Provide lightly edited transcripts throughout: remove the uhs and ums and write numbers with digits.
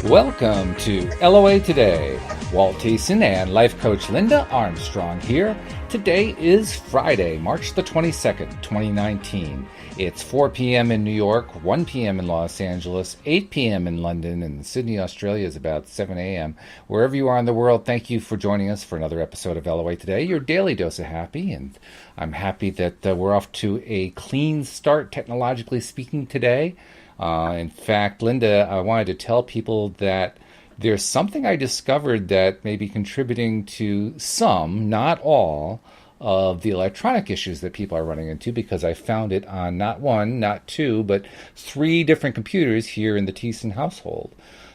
Welcome to LOA Today. Walt Thiessen and life coach Linda Armstrong here. Today is Friday, March the 22nd, 2019. It's 4 p.m. in New York, 1 p.m. in Los Angeles, 8 p.m. in London, and Sydney, Australia is about 7 a.m. Wherever you are in the world, thank you for joining us for another episode of LOA Today, your daily dose of happy. And I'm happy that we're off to a clean start, technologically speaking, today. In fact, Linda, I wanted to tell people that there's something I discovered that may be contributing to some, not all, of the electronic issues that people are running into, because I found it on not one, not two, but 3 different computers here in the Thiessen household.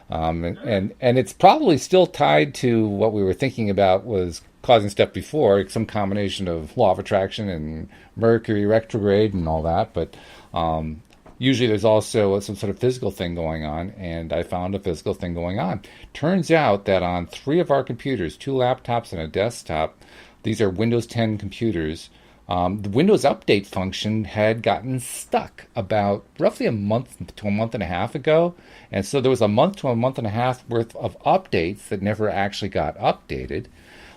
And it's probably still tied to what we were thinking about was causing stuff before, some combination of law of attraction and Mercury retrograde and all that, but usually there's also some sort of physical thing going on, and I found a physical thing going on. Turns out that on 3 of our computers, 2 laptops and a desktop, these are Windows 10 computers, the Windows Update function had gotten stuck about roughly a month to a month and a half ago. And so there was a month to a month and a half worth of updates that never actually got updated.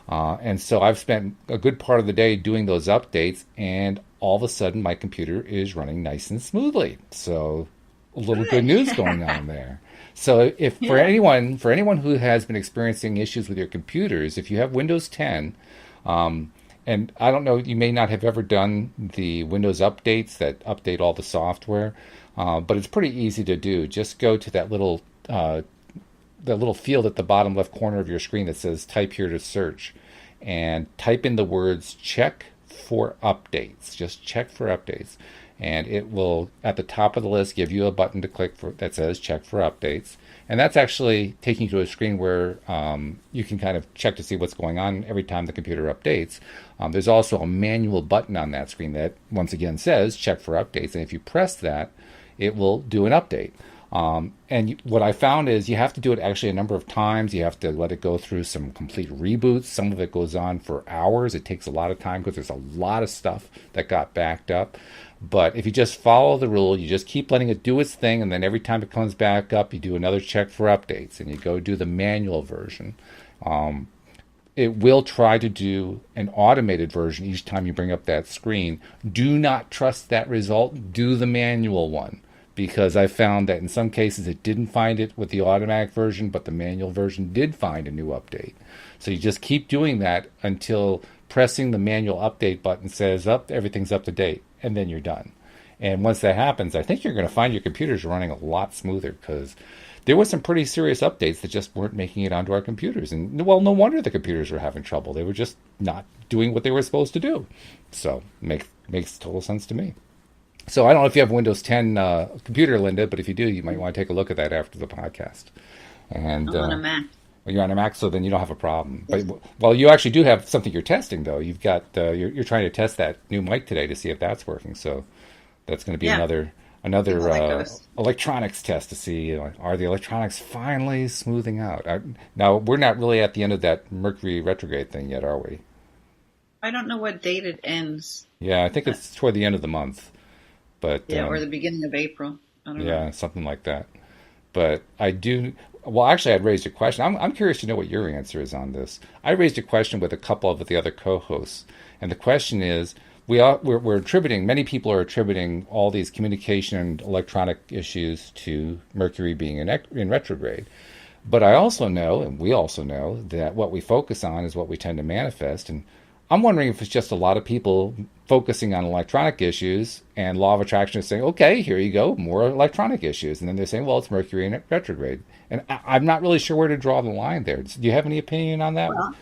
And so I've spent a good part of the day doing those updates, and all of a sudden my computer is running nice and smoothly. So a little good news going on there. So if for anyone who has been experiencing issues with your computers, if you have Windows 10, and I don't know, you may not have ever done the Windows updates that update all the software, but it's pretty easy to do. Just go to that little field at the bottom left corner of your screen that says type here to search, and type in the words check for updates. Just check for updates. And it will, at the top of the list, give you a button to click for that says check for updates. And that's actually taking you to a screen where you can kind of check to see what's going on every time the computer updates. There's also a manual button on that screen that, once again, says check for updates. And if you press that, it will do an update. And what I found is you have to do it actually a number of times. You have to let it go through some complete reboots. Some of it goes on for hours. It takes a lot of time because there's a lot of stuff that got backed up. But if you just follow the rule, you just keep letting it do its thing, and then every time it comes back up, you do another check for updates, and you go do the manual version. It will try to do an automated version each time you bring up that screen. Do not trust that result. Do the manual one, because I found that in some cases it didn't find it with the automatic version, but the manual version did find a new update. So you just keep doing that until pressing the manual update button says, everything's up to date, and then you're done. And once that happens, I think you're going to find your computers running a lot smoother, because there were some pretty serious updates that just weren't making it onto our computers. And, well, no wonder the computers were having trouble. They were just not doing what they were supposed to do. So makes total sense to me. So I don't know if you have a Windows 10 computer, Linda, but if you do, you might want to take a look at that after the podcast. And I'm on a Mac. Well, you're on a Mac, so then you don't have a problem. But well, you actually do have something you're testing, though. You've got you're trying to test that new mic today to see if that's working. So that's going to be another electronics test to see, are the electronics finally smoothing out. Now we're not really at the end of that Mercury retrograde thing yet, are we? I don't know what date it ends. Yeah, I think it's toward the end of the month. But or the beginning of April. I don't know. Yeah, something like that. But I do. Well, actually, I'd raised a question. I'm curious to know what your answer is on this. I raised a question with a couple of the other co-hosts, and the question is: we're attributing, many people are attributing all these communication and electronic issues to Mercury being in retrograde. But I also know, and we also know, that what we focus on is what we tend to manifest. And I'm wondering if it's just a lot of people focusing on electronic issues, and law of attraction is saying, okay, here you go, more electronic issues. And then they're saying, well, it's Mercury in retrograde. And I'm not really sure where to draw the line there. Do you have any opinion on that? Well,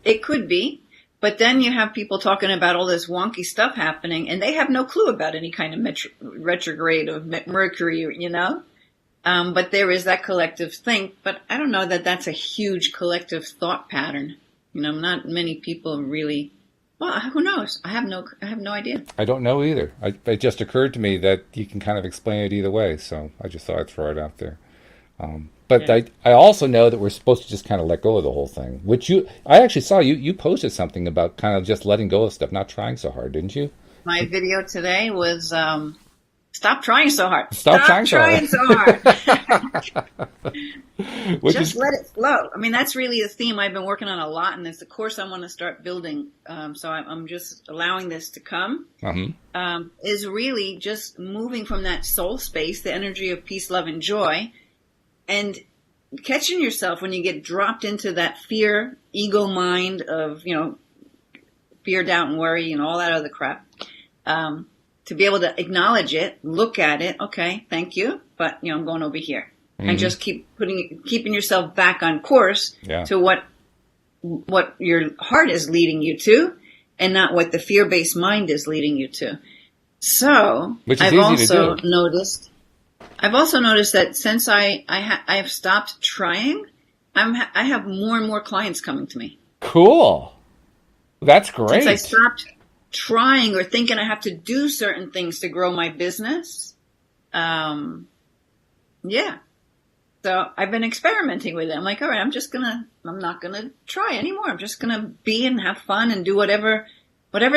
it could be. But then you have people talking about all this wonky stuff happening, and they have no clue about any kind of retrograde of Mercury, But there is that collective think. But I don't know that that's a huge collective thought pattern. Not many people really. Well, who knows? I have no idea. I don't know either. It just occurred to me that you can kind of explain it either way. So I just thought I'd throw it out there. But yeah. I also know that we're supposed to just kind of let go of the whole thing. I actually saw you posted something about kind of just letting go of stuff, not trying so hard, didn't you? My video today was stop trying so hard. Stop trying so hard. Just let it flow. I mean, that's really a theme I've been working on a lot, and it's a course I want to start building. So I'm just allowing this to come. Is really just moving from that soul space, the energy of peace, love, and joy, and catching yourself when you get dropped into that fear, ego mind of, fear, doubt, and worry, and all that other crap. To be able to acknowledge it, look at it. Okay, thank you, but I'm going over here. And just keeping yourself back on course to what your heart is leading you to, and not what the fear-based mind is leading you to. So I've also noticed that since I have stopped trying, I have more and more clients coming to me. Cool, that's great. Since I stopped trying or thinking I have to do certain things to grow my business, So I've been experimenting with it. I'm like, all right, I'm not gonna try anymore. I'm just gonna be and have fun and do whatever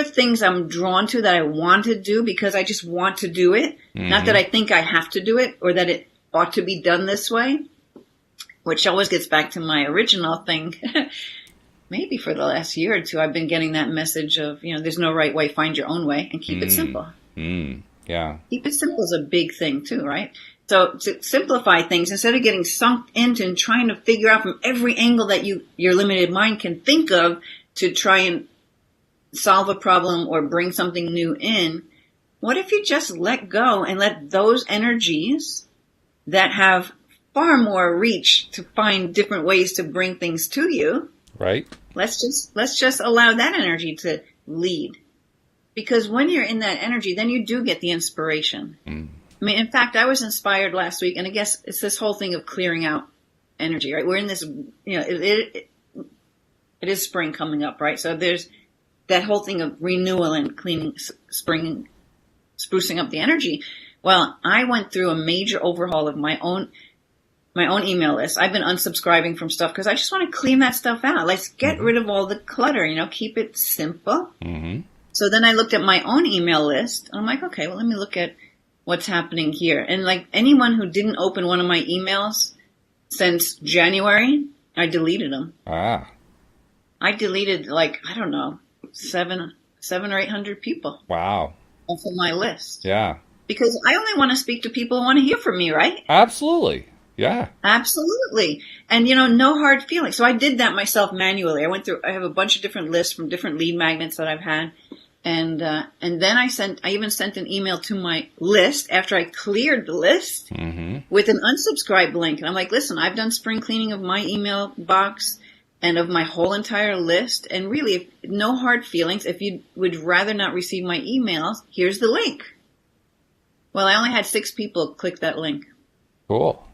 things I'm drawn to that I want to do because I just want to do it. Not that I think I have to do it or that it ought to be done this way, which always gets back to my original thing. Maybe for the last year or two, I've been getting that message of, there's no right way, find your own way and keep it simple. Yeah. Keep it simple is a big thing too, right? So to simplify things, instead of getting sunk into and trying to figure out from every angle that your limited mind can think of to try and solve a problem or bring something new in, what if you just let go and let those energies that have far more reach to find different ways to bring things to you, right? Let's just allow that energy to lead. Because when you're in that energy, then you do get the inspiration. I mean, in fact, I was inspired last week, and I guess it's this whole thing of clearing out energy, right? We're in this, it is spring coming up, right? So there's that whole thing of renewal and cleaning, spring, sprucing up the energy. Well, I went through a major overhaul of my own email list. I've been unsubscribing from stuff because I just want to clean that stuff out. Let's get rid of all the clutter, keep it simple. So then I looked at my own email list, and I'm like, okay, well, let me look at what's happening here. And like anyone who didn't open one of my emails since January, I deleted them. I deleted I don't know, 700 or 800 people. Wow. Off of my list. Yeah. Because I only want to speak to people who want to hear from me, right? Absolutely. Yeah. Absolutely. And, no hard feelings. So I did that myself manually. I have a bunch of different lists from different lead magnets that I've had. And then I even sent an email to my list after I cleared the list with an unsubscribe link. And I'm like, listen, I've done spring cleaning of my email box and of my whole entire list. And really, no hard feelings. If you would rather not receive my emails, here's the link. Well, I only had 6 people click that link. Cool.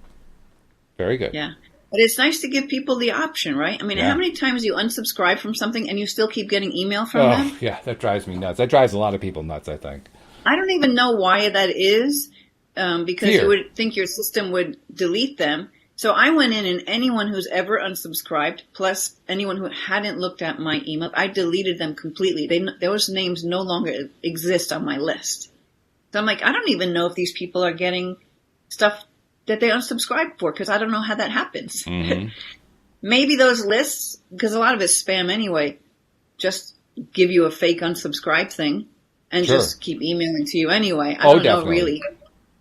Very good. Yeah. But it's nice to give people the option, right? I mean, how many times you unsubscribe from something and you still keep getting email from them? Yeah, that drives me nuts. That drives a lot of people nuts, I think. I don't even know why that is, because you would think your system would delete them. So I went in, and anyone who's ever unsubscribed, plus anyone who hadn't looked at my email, I deleted them completely. Those names no longer exist on my list. So I'm like, I don't even know if these people are getting stuff that they unsubscribe for, because I don't know how that happens. Maybe those lists, because a lot of it's spam anyway, just give you a fake unsubscribe thing and just keep emailing to you anyway. I don't know, really.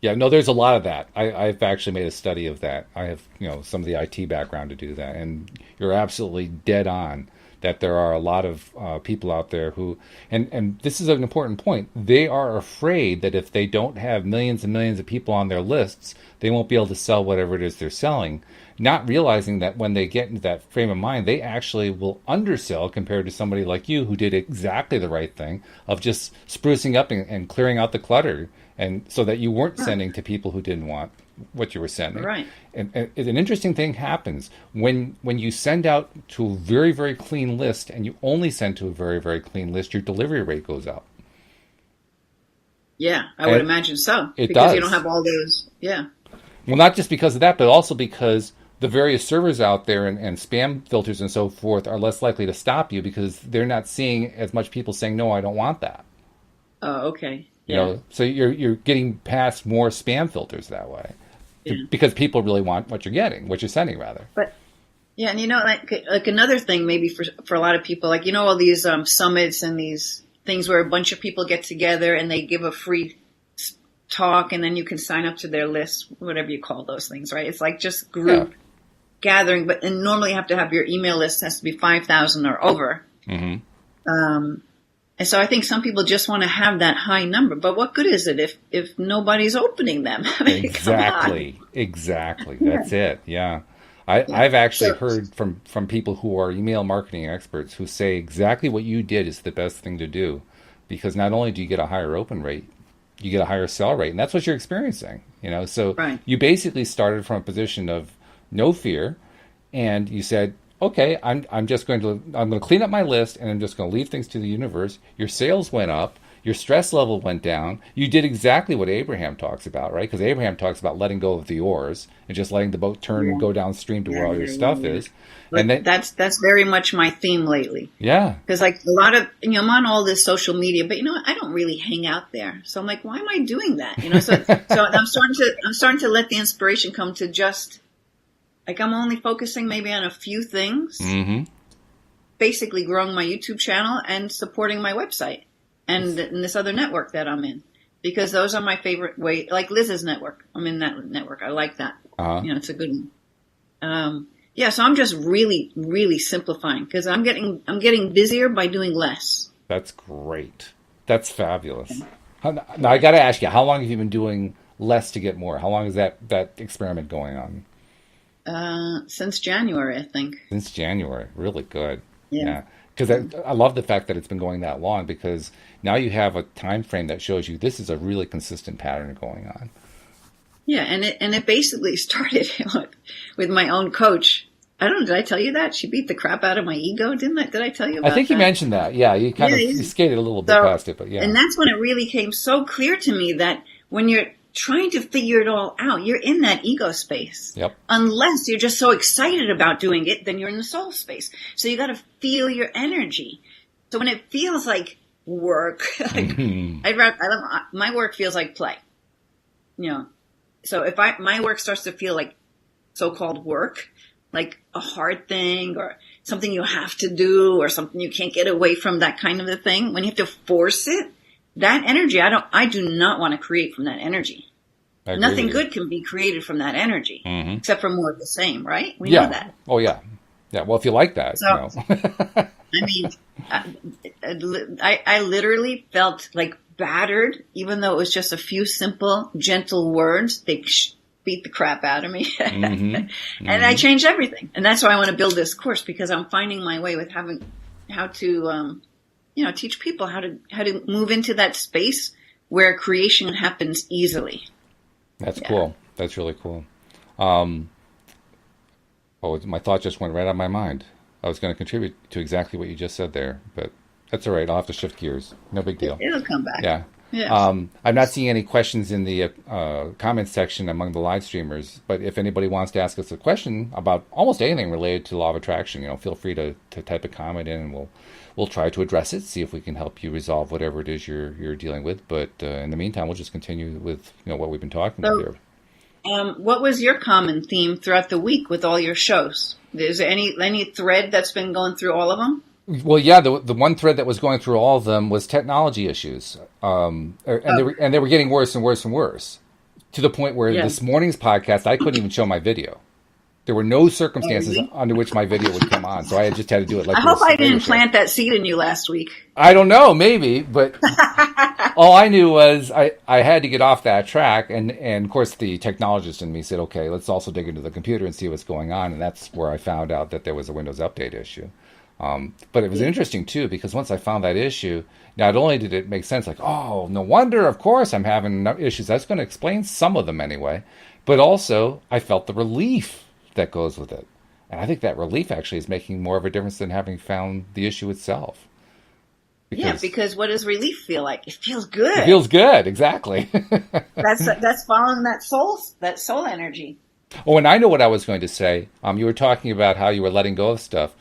Yeah, no, there's a lot of that. I've actually made a study of that. I have, some of the IT background to do that. And you're absolutely dead on that there are a lot of people out there who, and this is an important point, they are afraid that if they don't have millions and millions of people on their lists, they won't be able to sell whatever it is they're selling, not realizing that when they get into that frame of mind, they actually will undersell compared to somebody like you who did exactly the right thing of just sprucing up and clearing out the clutter, and so that you weren't sending to people who didn't want what you were sending. Right. And an interesting thing happens when you send out to a very, very clean list and you only send to a very, very clean list, your delivery rate goes up. Yeah, I would imagine so. It because does. You don't have all those, Well, not just because of that, but also because the various servers out there and spam filters and so forth are less likely to stop you because they're not seeing as much people saying, no, I don't want that. Oh, okay. So you're getting past more spam filters that way. Yeah. because people really want what you're sending rather. But yeah, and like another thing maybe for a lot of people, like all these summits and these things where a bunch of people get together and they give a free talk, and then you can sign up to their list, whatever you call those things, right? It's like just group gathering, and normally you have to have your email list has to be 5,000 or over. Mm-hmm. And so I think some people just want to have that high number, but what good is it if nobody's opening them? I mean, Exactly. That's it. Yeah. I've actually heard from people who are email marketing experts who say exactly what you did is the best thing to do, because not only do you get a higher open rate, you get a higher sell rate, and that's what you're experiencing. So you basically started from a position of no fear, and you said, okay, I'm going to clean up my list, and I'm just going to leave things to the universe. Your sales went up. Your stress level went down. You did exactly what Abraham talks about, right? Because Abraham talks about letting go of the oars and just letting the boat turn and go downstream to where all your stuff is. But and that's very much my theme lately. Yeah. Because like a lot of, I'm on all this social media, but I don't really hang out there. So I'm like, why am I doing that? So I'm starting to let the inspiration come to just like, I'm only focusing maybe on a few things, basically growing my YouTube channel and supporting my website. And this other network that I'm in, because those are my favorite way. Like Liz's network, I'm in that network. I like that. It's a good one. So I'm just really, really simplifying because I'm getting busier by doing less. That's great. That's fabulous. Okay. Now I got to ask you, how long have you been doing less to get more? How long is that experiment going on? Since January, I think. Since January, really good. Yeah. Because I love the fact that it's been going that long, because now you have a time frame that shows you this is a really consistent pattern going on. Yeah, and it basically started with my own coach. Did I tell you that? She beat the crap out of my ego, didn't I? Did I tell you about that? I think you mentioned that. Yeah, you you skated a little bit past it, but yeah. And that's when it really came so clear to me that when you're trying to figure it all out, you're in that ego space. Yep. Unless you're just so excited about doing it, then you're in the soul space. So you got to feel your energy. So when it feels like work, my work feels like play. So if my work starts to feel like so-called work, like a hard thing or something you have to do or something you can't get away from, that kind of a thing, when you have to force it, that energy, I do not want to create from that energy. Nothing good can be created from that energy, except for more of the same, right? We know that. Oh, yeah. Yeah, well, if you like that. So, I mean, I literally felt like battered, even though it was just a few simple, gentle words. They beat the crap out of me. And I changed everything. And that's why I want to build this course, because I'm finding my way with how to teach people how to move into that space where creation happens easily. That's cool. That's really cool. My thought just went right out of my mind. I was going to contribute to exactly what you just said there, but that's all right. I'll have to shift gears. No big deal. It'll come back. Yeah. Yes. I'm not seeing any questions in the comments section among the live streamers, but if anybody wants to ask us a question about almost anything related to law of attraction, feel free to type a comment in, and we'll try to address it, see if we can help you resolve whatever it is you're dealing with. But in the meantime, we'll just continue with what we've been talking about here. What was your common theme throughout the week with all your shows? Is there any thread that's been going through all of them? Well, yeah, the one thread that was going through all of them was technology issues, and they were getting worse and worse and worse, to the point where this morning's podcast, I couldn't even show my video. There were no circumstances under which my video would come on, so I just had to do it like I hope I didn't plant that seed in you last week. I don't know, maybe, but all I knew was I had to get off that track, and of course the technologist in me said, okay, let's also dig into the computer and see what's going on, and that's where I found out that there was a Windows Update issue. But it was interesting, too, because once I found that issue, not only did it make sense, like, oh, no wonder, of course, I'm having issues. That's going to explain some of them anyway. But also, I felt the relief that goes with it. And I think that relief actually is making more of a difference than having found the issue itself. Because what does relief feel like? It feels good. It feels good, exactly. That's following that soul energy. Oh, and I know what I was going to say. You were talking about how you were letting go of stuff.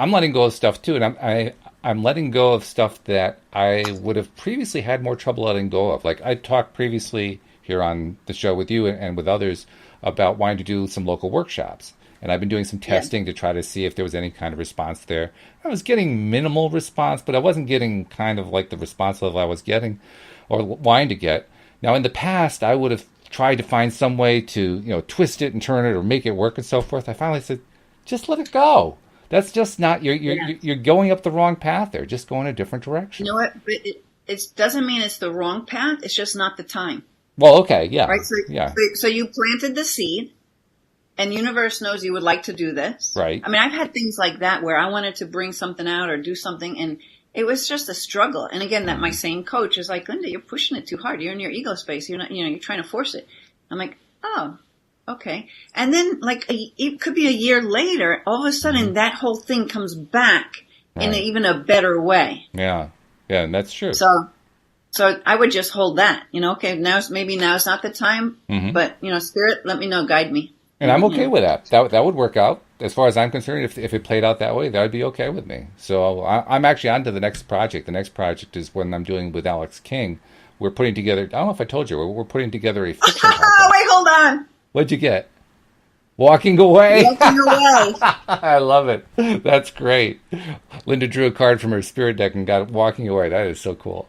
I'm letting go of stuff too, and I'm letting go of stuff that I would have previously had more trouble letting go of. Like I talked previously here on the show with you and with others about wanting to do some local workshops. And I've been doing some testing to try to see if there was any kind of response there. I was getting minimal response, but I wasn't getting kind of like the response level I was getting or wanting to get. Now, in the past, I would have tried to find some way to, twist it and turn it or make it work and so forth. I finally said, just let it go. That's just not, you're going up the wrong path there. Just go in a different direction. You know what? But it doesn't mean it's the wrong path. It's just not the time. Well, okay, yeah. Right? So you planted the seed, and universe knows you would like to do this. Right. I mean, I've had things like that where I wanted to bring something out or do something, and it was just a struggle. And again, that my same coach is like, Linda, you're pushing it too hard. You're in your ego space. You're not, you're trying to force it. I'm like, oh. Okay. And then it could be a year later, all of a sudden that whole thing comes back in even a better way. Yeah. Yeah. And that's true. So I would just hold that, okay, now's not the time, but Spirit, let me know, guide me. And I'm okay with that. That would work out. As far as I'm concerned, if it played out that way, that would be okay with me. So I'm actually on to the next project. The next project is one I'm doing with Alex King. We're putting together, I don't know if I told you, we're putting together a fiction podcast. Wait, hold on. What'd you get? Walking away. Walking away. I love it. That's great. Linda drew a card from her spirit deck and got walking away. That is so cool.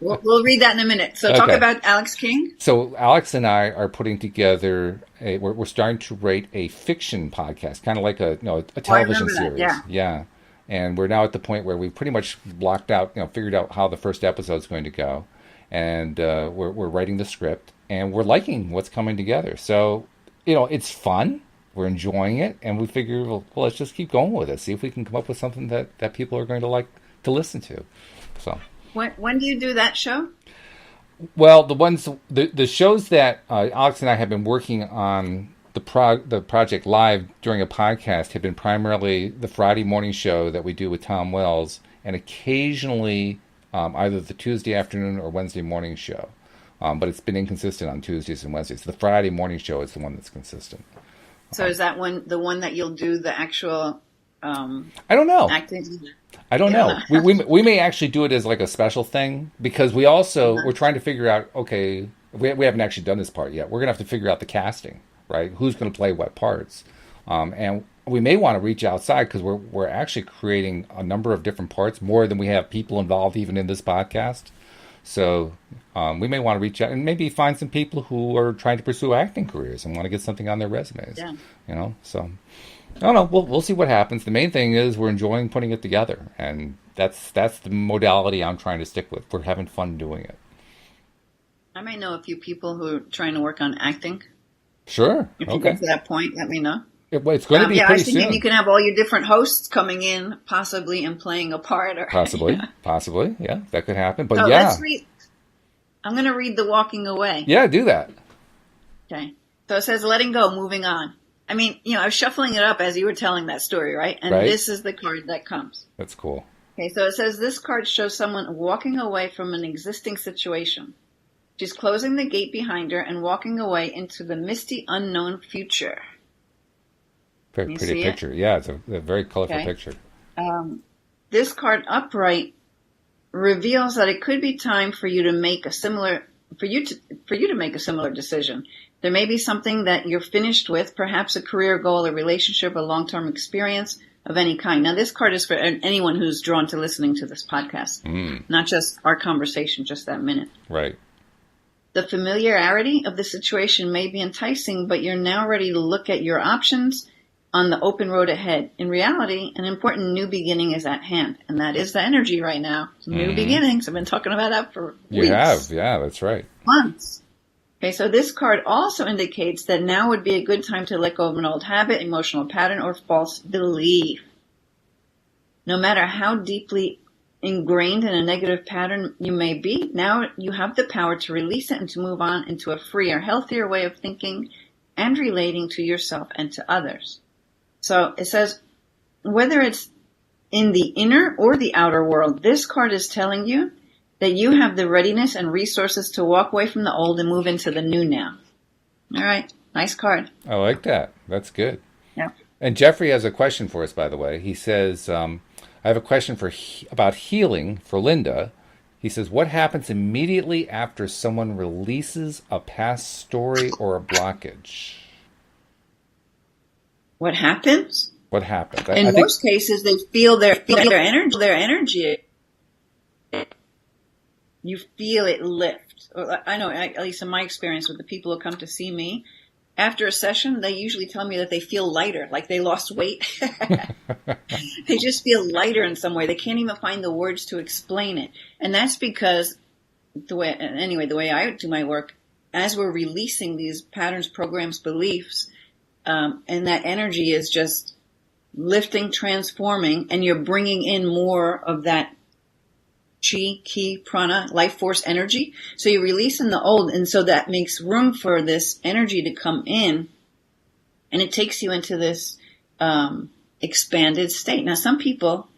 We'll read that in a minute. So talk about Alex King. So Alex and I are putting together we're starting to write a fiction podcast, kind of like a television series. Yeah. And we're now at the point where we've pretty much blocked out, figured out how the first episode is going to go. And we're writing the script, and we're liking what's coming together. So, it's fun. We're enjoying it, and we figure, well, let's just keep going with it. See if we can come up with something that people are going to like to listen to. So, when do you do that show? Well, the shows that Alex and I have been working on the project live during a podcast have been primarily the Friday morning show that we do with Tom Wells, and occasionally either the Tuesday afternoon or Wednesday morning show. But it's been inconsistent on Tuesdays and Wednesdays. The Friday morning show is the one that's consistent. So is that the one that you'll do the actual I don't know. acting? I don't know. We may actually do it as like a special thing, because we're trying to figure out, okay, we haven't actually done this part yet. We're going to have to figure out the casting, right? Who's going to play what parts. And we may want to reach outside, because we're actually creating a number of different parts, more than we have people involved even in this podcast. So we may want to reach out and maybe find some people who are trying to pursue acting careers and want to get something on their resumes. Yeah. So I don't know. We'll see what happens. The main thing is we're enjoying putting it together, and that's the modality I'm trying to stick with. We're having fun doing it. I may know a few people who are trying to work on acting. Sure. If you get to that point, let me know. It's going to be pretty soon. I was thinking you can have all your different hosts coming in, possibly, and playing a part. Possibly, yeah, that could happen. But let's read. I'm going to read the Walking Away. Yeah, do that. Okay. So it says, letting go, moving on. I mean, I was shuffling it up as you were telling that story, right? And this is the card that comes. That's cool. Okay, so it says this card shows someone walking away from an existing situation. She's closing the gate behind her and walking away into the misty, unknown future. Very pretty picture. Yeah, it's a very colorful picture. This card upright reveals that it could be time for you to make a similar decision. There may be something that you're finished with, perhaps a career goal, a relationship, a long-term experience of any kind. Now, this card is for anyone who's drawn to listening to this podcast, not just our conversation, just that minute. Right. The familiarity of the situation may be enticing, but you're now ready to look at your options on the open road ahead. In reality, an important new beginning is at hand, and that is the energy right now. New beginnings. I've been talking about that for weeks. You have, yeah, that's right. Months. Okay, so this card also indicates that now would be a good time to let go of an old habit, emotional pattern, or false belief. No matter how deeply ingrained in a negative pattern you may be, now you have the power to release it and to move on into a freer, healthier way of thinking and relating to yourself and to others. So it says, whether it's in the inner or the outer world, this card is telling you that you have the readiness and resources to walk away from the old and move into the new now. All right. Nice card. I like that. That's good. Yeah. And Jeffrey has a question for us, by the way. He says, I have a question about healing for Linda. He says, what happens immediately after someone releases a past story or a blockage? What happens? What happens? In most cases, they feel their energy. Their energy. You feel it lift. I know, at least in my experience with the people who come to see me, after a session, they usually tell me that they feel lighter, like they lost weight. They just feel lighter in some way. They can't even find the words to explain it. And that's because the way I do my work, as we're releasing these patterns, programs, beliefs, and that energy is just lifting, transforming, and you're bringing in more of that chi, ki, prana, life force energy. So you're releasing the old, and so that makes room for this energy to come in, and it takes you into this expanded state. Now, some people,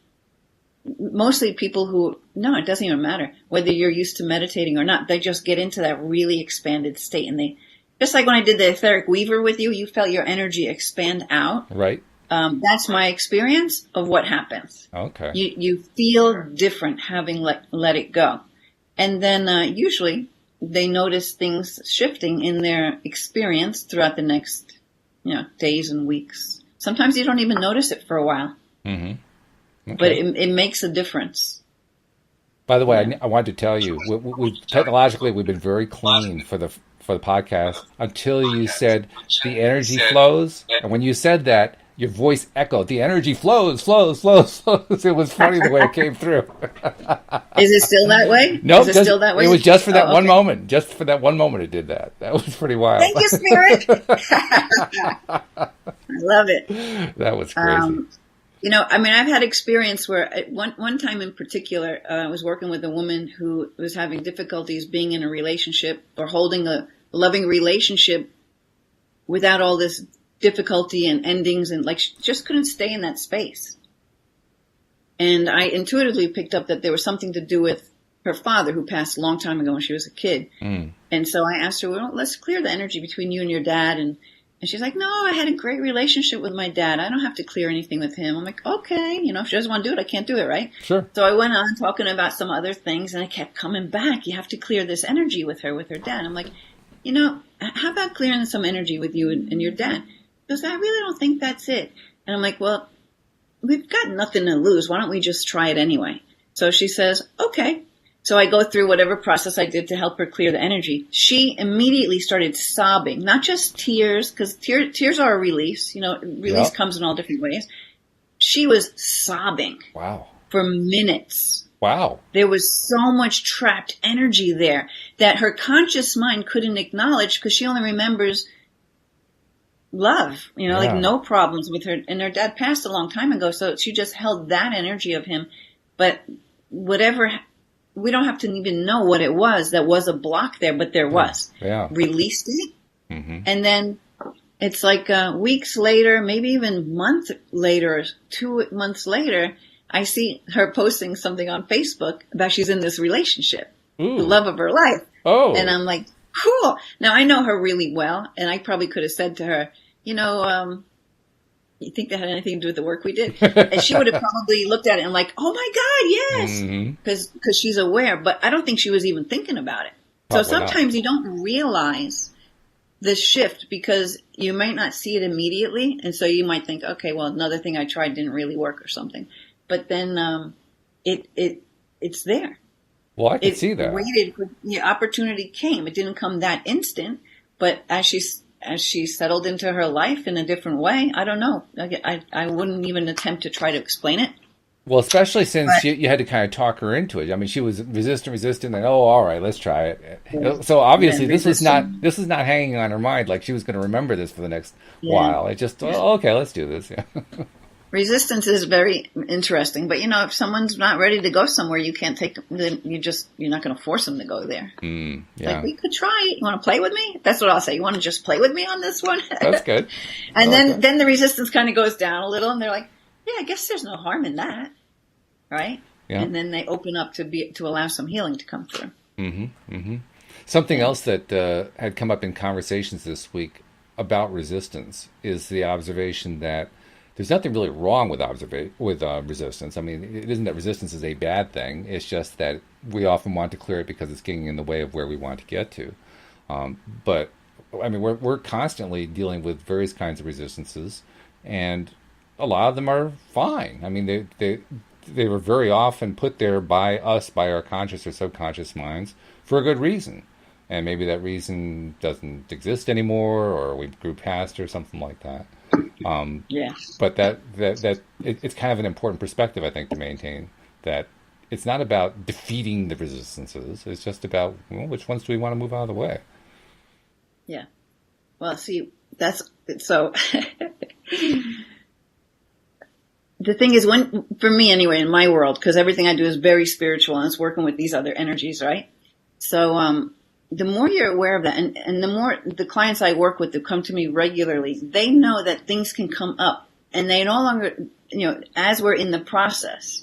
mostly people who, no, it doesn't even matter whether you're used to meditating or not, they just get into that really expanded state, and they, just like when I did the etheric weaver with you, you felt your energy expand out. Right. That's my experience of what happens. Okay. You feel different having let it go. And then usually they notice things shifting in their experience throughout the next days and weeks. Sometimes you don't even notice it for a while. Mm-hmm. Okay. But it makes a difference. By the way, I wanted to tell you, we technologically, we've been very clean for the podcast until you said the energy flows. And when you said that, your voice echoed. The energy flows, flows, flows, flows. It was funny the way it came through. Is it still that way? No, Is it still that way? It was just for that one moment. Just for that one moment it did that. That was pretty wild. Thank you, Spirit. I love it. That was crazy. I've had experience where at one time in particular, I was working with a woman who was having difficulties being in a relationship or holding a loving relationship without all this difficulty and endings, and she just couldn't stay in that space. And I intuitively picked up that there was something to do with her father, who passed a long time ago when she was a kid. And so I asked her, well, let's clear the energy between you and your dad. And she's like, no, I had a great relationship with my dad. I don't have to clear anything with him. I'm like, okay, if she doesn't want to do it, I can't do it, right? Sure. So I went on talking about some other things, and I kept coming back. You have to clear this energy with her dad. I'm like, how about clearing some energy with you and your dad? Because I really don't think that's it. And I'm like, well, we've got nothing to lose. Why don't we just try it anyway? So she says, okay. So I go through whatever process I did to help her clear the energy. She immediately started sobbing, not just tears, because tears are a release. Release comes in all different ways. She was sobbing. Wow. For minutes. Wow. There was so much trapped energy there that her conscious mind couldn't acknowledge, because she only remembers love, like no problems with her. And her dad passed a long time ago, so she just held that energy of him. But whatever, we don't have to even know what it was that was a block there, but there was. Yeah. Released it. Mm-hmm. And then it's like weeks later, maybe even months later, 2 months later, I see her posting something on Facebook about she's in this relationship, the love of her life. Oh. And I'm like, cool. Now, I know her really well, and I probably could have said to her, you think that had anything to do with the work we did? And she would have probably looked at it and like, oh my God, yes. Because she's aware, but I don't think she was even thinking about it. So sometimes you don't realize the shift because you might not see it immediately. And so you might think, okay, well, another thing I tried didn't really work or something. But then it's there. Well, I can see that. The opportunity came. It didn't come that instant, but as she settled into her life in a different way, I don't know. I wouldn't even attempt to try to explain it. Well, especially since you had to kind of talk her into it. I mean, she was resistant, and all right, let's try it. Yeah. So obviously, this is not hanging on her mind like she was going to remember this for the next while. It just okay, let's do this. Yeah. Resistance is very interesting, but if someone's not ready to go somewhere, you can't take them. You're not going to force them to go there. Like, we could try. You want to play with me? That's what I'll say. You want to just play with me on this one? That's good. And then the resistance kind of goes down a little, and they're like, yeah, I guess there's no harm in that, right? Yeah. And then they open up to allow some healing to come through. Mm-hmm. Mm-hmm. Something else that had come up in conversations this week about resistance is the observation that there's nothing really wrong with resistance. I mean, it isn't that resistance is a bad thing. It's just that we often want to clear it because it's getting in the way of where we want to get to. But I mean, we're constantly dealing with various kinds of resistances, and a lot of them are fine. I mean, they were very often put there by us, by our conscious or subconscious minds, for a good reason. And maybe that reason doesn't exist anymore, or we grew past, or something like that. But it's kind of an important perspective, I think, to maintain, that it's not about defeating the resistances. It's just about, well, which ones do we want to move out of the way? Yeah. Well, see, that's so. The thing is, for me anyway, in my world, because everything I do is very spiritual and it's working with these other energies, right? So, the more you're aware of that, and the more the clients I work with that come to me regularly, they know that things can come up, and they no longer, as we're in the process.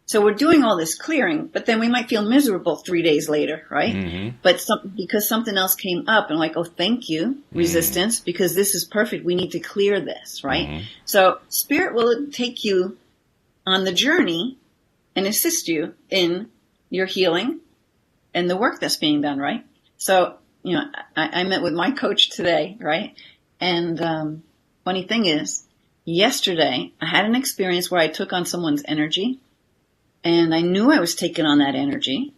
So we're doing all this clearing, but then we might feel miserable 3 days later, right? Mm-hmm. But because something else came up, and like, oh, thank you, resistance, because this is perfect. We need to clear this, right? Mm-hmm. So Spirit will take you on the journey and assist you in your healing and the work that's being done, right? So, I met with my coach today, right? And funny thing is, yesterday I had an experience where I took on someone's energy. And I knew I was taking on that energy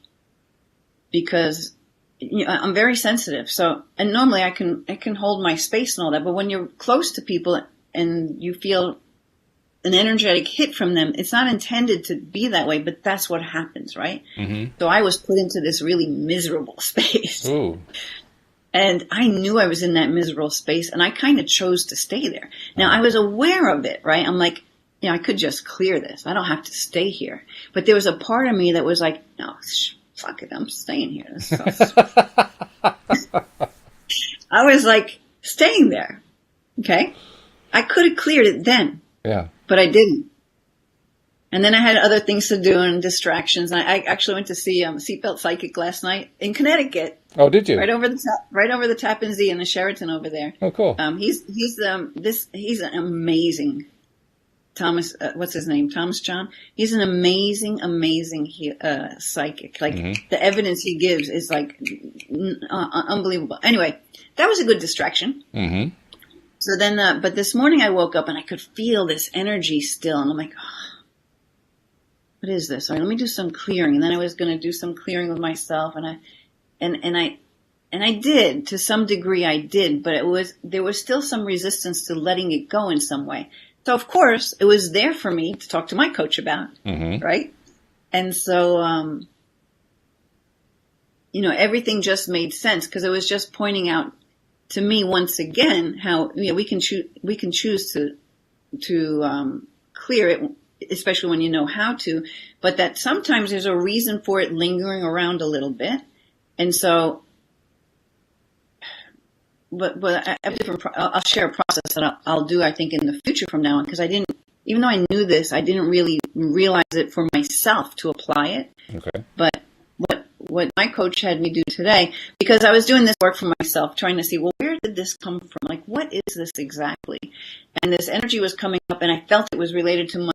because I'm very sensitive. So, and normally I can hold my space and all that. But when you're close to people and you feel an energetic hit from them, it's not intended to be that way, but that's what happens, right? Mm-hmm. So I was put into this really miserable space. Ooh. And I knew I was in that miserable space, and I kind of chose to stay there. Now, I was aware of it, right? I'm like, I could just clear this. I don't have to stay here. But there was a part of me that was like, no, fuck it. I'm staying here. I was like staying there. Okay. I could have cleared it then. Yeah. But I didn't. And then I had other things to do and distractions. And I actually went to see Seatbelt Psychic last night in Connecticut. Oh, did you? Right over the Tappan Zee in the Sheraton over there. Oh, cool. He's an amazing Thomas, what's his name? Thomas John. He's an amazing psychic. Like the evidence he gives is like unbelievable. Anyway, that was a good distraction. Mm-hmm. So then, but this morning I woke up and I could feel this energy still, and I'm like, oh, what is this? All right, let me do some clearing. And then I was going to do some clearing with myself, and I did to some degree. I did, but there was still some resistance to letting it go in some way. So, of course, it was there for me to talk to my coach about, right? And so, everything just made sense because it was just pointing out to me once again how we can choose to clear it, especially when you know how to, but that sometimes there's a reason for it lingering around a little bit, and so. But I have I'll share a process that I'll do, I think, in the future from now on, because even though I knew this, I didn't really realize it for myself to apply it. Okay. But what my coach had me do today, because I was doing this work for myself, trying to see, well, where did this come from? Like, what is this exactly? And this energy was coming up, and I felt it was related to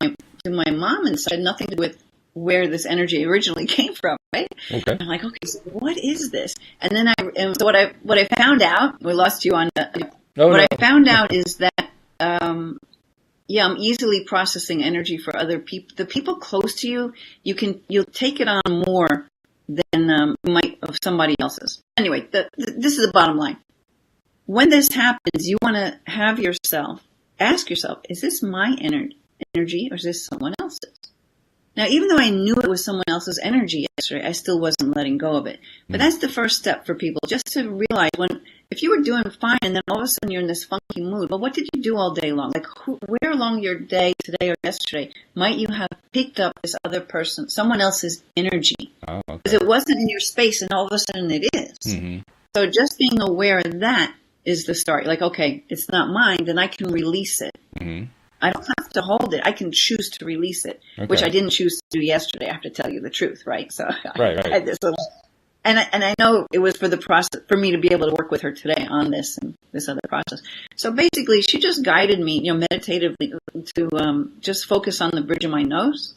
my mom, and so it had nothing to do with where this energy originally came from, right? Okay. I'm like, okay, so what is this? And then so what I found out, we lost you on I found out is that, I'm easily processing energy for other people. The people close to you, you'll take it on more than might of somebody else's. Anyway, this is the bottom line. When this happens, you want to ask yourself, is this my energy or is this someone else's? Now, even though I knew it was someone else's energy yesterday, I still wasn't letting go of it. But that's the first step for people, just to realize if you were doing fine and then all of a sudden you're in this funky mood, well, what did you do all day long? Like, where along your day, today or yesterday, might you have picked up this other person, someone else's energy? Oh, okay. Because it wasn't in your space and all of a sudden it is. Mm-hmm. So just being aware of that is the start. Like, okay, it's not mine, then I can release it. Mm-hmm. I don't have to hold it. I can choose to release it, which I didn't choose to do yesterday. I have to tell you the truth, right? So right. I had this little And I know it was for the process, for me to be able to work with her today on this and this other process. So basically, she just guided me, meditatively to just focus on the bridge of my nose.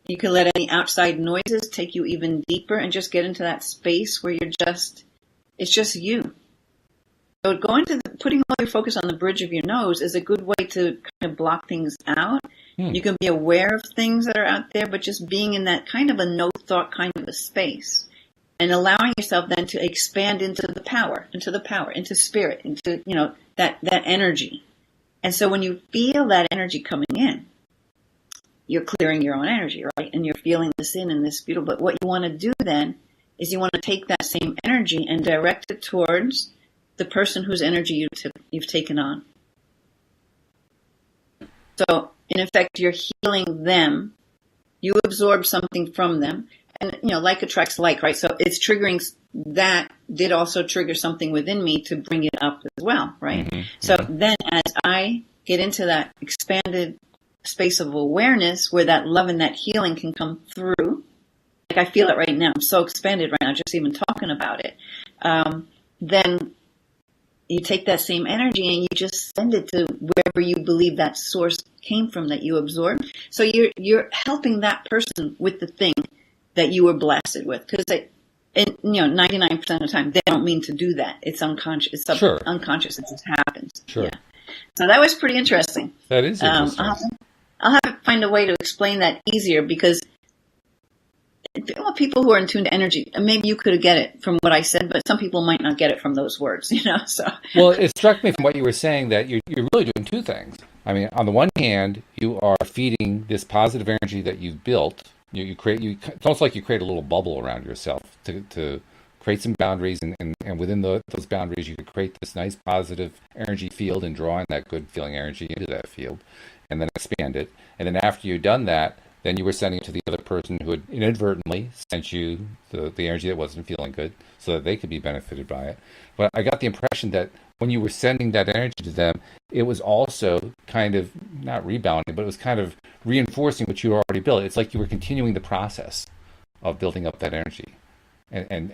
You can let any outside noises take you even deeper and just get into that space where it's just you. So putting all your focus on the bridge of your nose is a good way to kind of block things out. You can be aware of things that are out there, but just being in that kind of a no thought kind of a space. And allowing yourself then to expand into the power, into spirit, into, that energy. And so when you feel that energy coming in, you're clearing your own energy, right? And you're feeling this in and this beautiful. But what you want to do then is you want to take that same energy and direct it towards the person whose energy you've taken on. So in effect, you're healing them. You absorb something from them. And, like attracts like, right? So it's triggering, that did also trigger something within me to bring it up as well, right? Mm-hmm. So then as I get into that expanded space of awareness where that love and that healing can come through, like I feel it right now. I'm so expanded right now, just even talking about it. Then you take that same energy and you just send it to wherever you believe that source came from that you absorbed. So you're helping that person with the thing that you were blasted with, because 99% of the time they don't mean to do that. It's unconscious. It's unconscious. It just happens. Sure. Yeah. So that was pretty interesting. That is interesting. I'll have to find a way to explain that easier, because people who are in tune to energy, maybe you could get it from what I said, but some people might not get it from those words. So. Well, it struck me from what you were saying that you're really doing two things. I mean, on the one hand, you are feeding this positive energy that you've built. It's almost like you create a little bubble around yourself to create some boundaries, and within those boundaries, you could create this nice positive energy field and draw in that good feeling energy into that field, and then expand it. And then after you've done that, then you were sending it to the other person who had inadvertently sent you the energy that wasn't feeling good, so that they could be benefited by it. But I got the impression that when you were sending that energy to them, it was also kind of not rebounding, but it was kind of reinforcing what you already built. It's like you were continuing the process of building up that energy and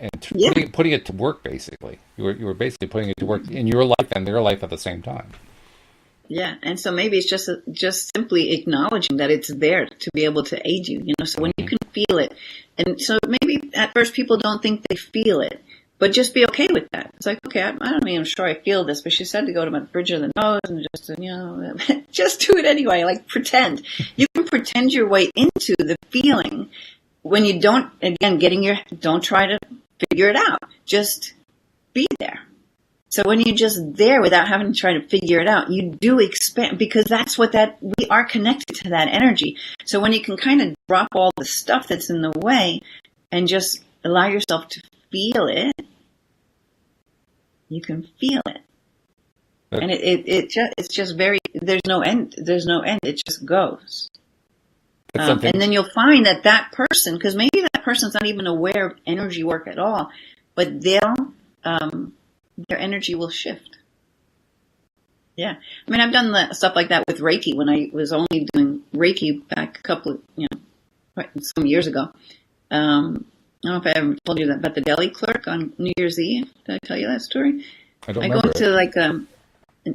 putting it to work. Basically, you were basically putting it to work in your life and their life at the same time. Yeah, and so maybe it's just simply acknowledging that it's there to be able to aid you. So when you can feel it, and so maybe at first people don't think they feel it. But just be okay with that. It's like, okay, I don't even sure I feel this, but she said to go to my bridge of the nose and just, just do it anyway. Like pretend. You can pretend your way into the feeling when you don't, again, don't try to figure it out. Just be there. So when you're just there without having to try to figure it out, you do expand, because that's we are connected to that energy. So when you can kind of drop all the stuff that's in the way and just allow yourself to feel it, you can feel it. And it's just very, there's no end. It just goes. And then you'll find that person, because maybe that person's not even aware of energy work at all, but their energy will shift. Yeah. I mean, I've done stuff like that with Reiki when I was only doing Reiki back some years ago. I don't know if I ever told you that about the deli clerk on New Year's Eve. Did I tell you that story? I go into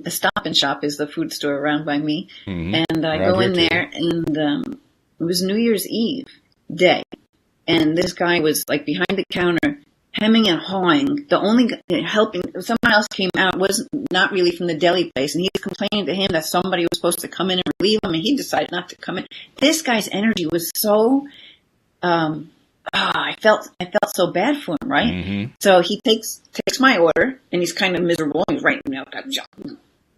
a Stop and Shop is the food store around by me. Mm-hmm. And I go in there, and it was New Year's Eve day. And this guy was like behind the counter, hemming and hawing. The only helping, someone else came out, was not really from the deli place. And he was complaining to him that somebody was supposed to come in and relieve him. And he decided not to come in. This guy's energy was so... I felt so bad for him, right? Mm-hmm. So he takes my order, and he's kind of miserable. He's writing out that job,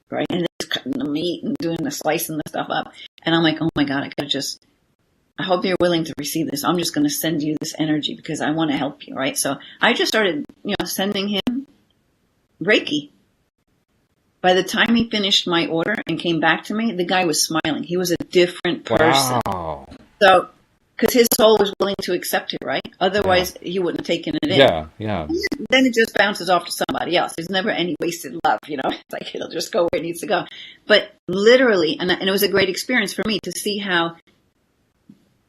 right? And he's cutting the meat and doing the slicing the stuff up. And I'm like, oh my God, I hope you're willing to receive this. I'm just going to send you this energy because I want to help you, right? So I just started, sending him Reiki. By the time he finished my order and came back to me, the guy was smiling. He was a different person. Wow. So, because his soul was willing to accept it, right? Otherwise, he wouldn't have taken it in. Yeah. Then it just bounces off to somebody else. There's never any wasted love, It's like it'll just go where it needs to go. But literally, and it was a great experience for me to see how